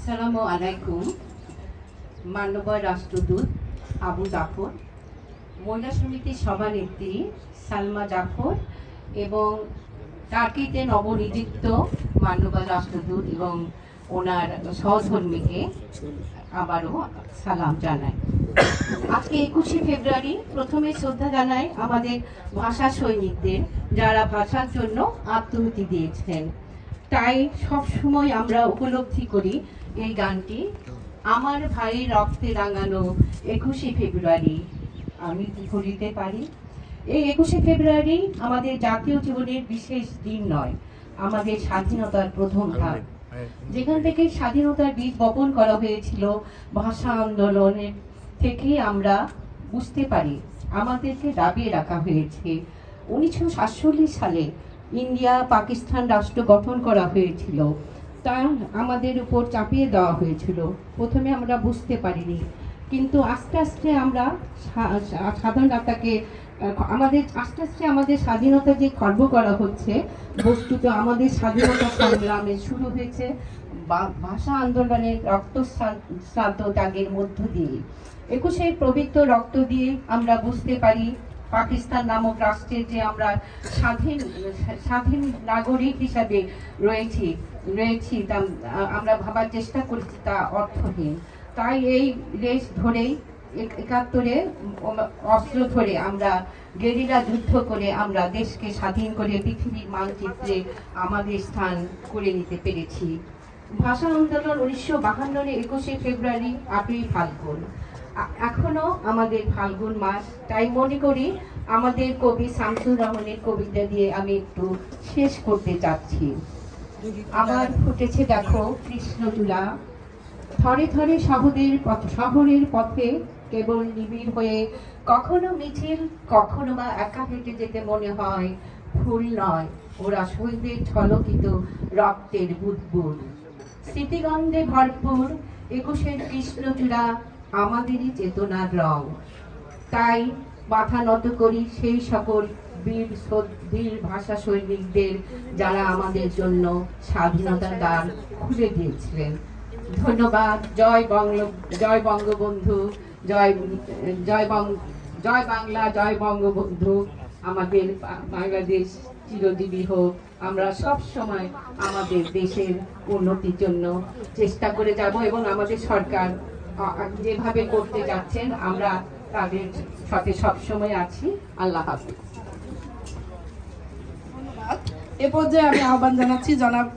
আসসালামু আলাইকুম। মাননীয় রাষ্ট্রদূত আবু জাফর, মহিলা সমিতির সভানেত্রী সালমা জাফর এবং টার্কিতে নবনিযুক্ত মাননীয় রাষ্ট্রদূত এবং ওনার সহধর্মীকে আবারও সালাম জানাই। আজকে 21শে ফেব্রুয়ারি প্রথমে শ্রদ্ধা জানাই আমাদের ভাষা সৈনিকদের, যারা ভাষার জন্য আত্মহুতি দিয়েছেন। তাই সবসময় আমরা উপলব্ধি করি এই গানটি, আমার ভাইয়ের রক্তে রাঙানো 21শে ফেব্রুয়ারি আমি কি করিতে পারি। এই 21শে ফেব্রুয়ারি আমাদের জাতীয় জীবনের বিশেষ দিন নয়, আমাদের স্বাধীনতার প্রথম ধাপ, যেখান থেকে স্বাধীনতার বীজ বপন করা হয়েছিল। ভাষা আন্দোলনের থেকে আমরা বুঝতে পারি আমাদেরকে দাবিয়ে রাখা হয়েছে। 1947 সালে ইন্ডিয়া পাকিস্তান রাষ্ট্র গঠন করা হয়েছিল, তা আমাদের উপর চাপিয়ে দেওয়া হয়েছিল। প্রথমে আমরা বুঝতে পারিনি, কিন্তু আস্তে আস্তে আমরা স্বাধীনতাকে আস্তে আস্তে আমাদের স্বাধীনতা যে খর্ব করা হচ্ছে, বস্তুত আমাদের স্বাধীনতা সংগ্রামে শুরু হয়েছে ভাষা আন্দোলনের রক্তস্নাত ত্যাগের মধ্য দিয়ে। 21শে পবিত্র রক্ত দিয়ে আমরা বুঝতে পারি পাকিস্তান নামক রাষ্ট্রে যে আমরা স্বাধীন নাগরিক হিসাবে রয়েছি তা আমরা ভাবার চেষ্টা করেছি, তা অর্থহীন। তাই এই রেস ধরেই 71-এ অস্ত্র ধরে আমরা গেরিলা যুদ্ধ করে আমরা দেশকে স্বাধীন করে পৃথিবীর মানচিত্রে আমাদের স্থান করে নিতে পেরেছি। ভাষা আন্দোলন 1952-এর 21শে ফেব্রুয়ারি 8ই ফাল্গুন, এখনো আমাদের ফাল্গুন মাস। তাই মনে করি আমাদের কবি শামসুর রহমানের কবিতা দিয়ে আমি একটু শেষ করতে চাচ্ছি। আবার ফুটেছে দেখো কৃষ্ণচূড়া, থরে থরে শহরের পথে কেবল নিবিড় হয়ে, কখনো মিছিল কখনো বা একা হেঁটে যেতে মনে হয়। ফুল নয়, ওরা শহীদের ঝলকিত রক্তের বুদবুদ, স্মৃতিগন্ধে ভরপুর 21শে কৃষ্ণচূড়া আমাদেরই চেতনার রং। তাই মাথা নত করি সেই সকল বীর ভাষা সৈনিকদের, যারা আমাদের জন্য স্বাধীনতার দ্বার খুলে দিয়েছিলেন। ধন্যবাদ। জয় বঙ্গবন্ধু, জয় বাংলা, জয় বঙ্গবন্ধু। আমাদের বাংলাদেশ চিরজীবী হোক। আমরা সব সময় আমাদের দেশের উন্নতির জন্য চেষ্টা করে যাব এবং আমাদের সরকার যেভাবে করতে যাচ্ছেন আমরা তাদের সাথে সবসময় আছি। আল্লাহ হাফেজ। এ পর্যায়ে আমি আহ্বান জানাচ্ছি জনাব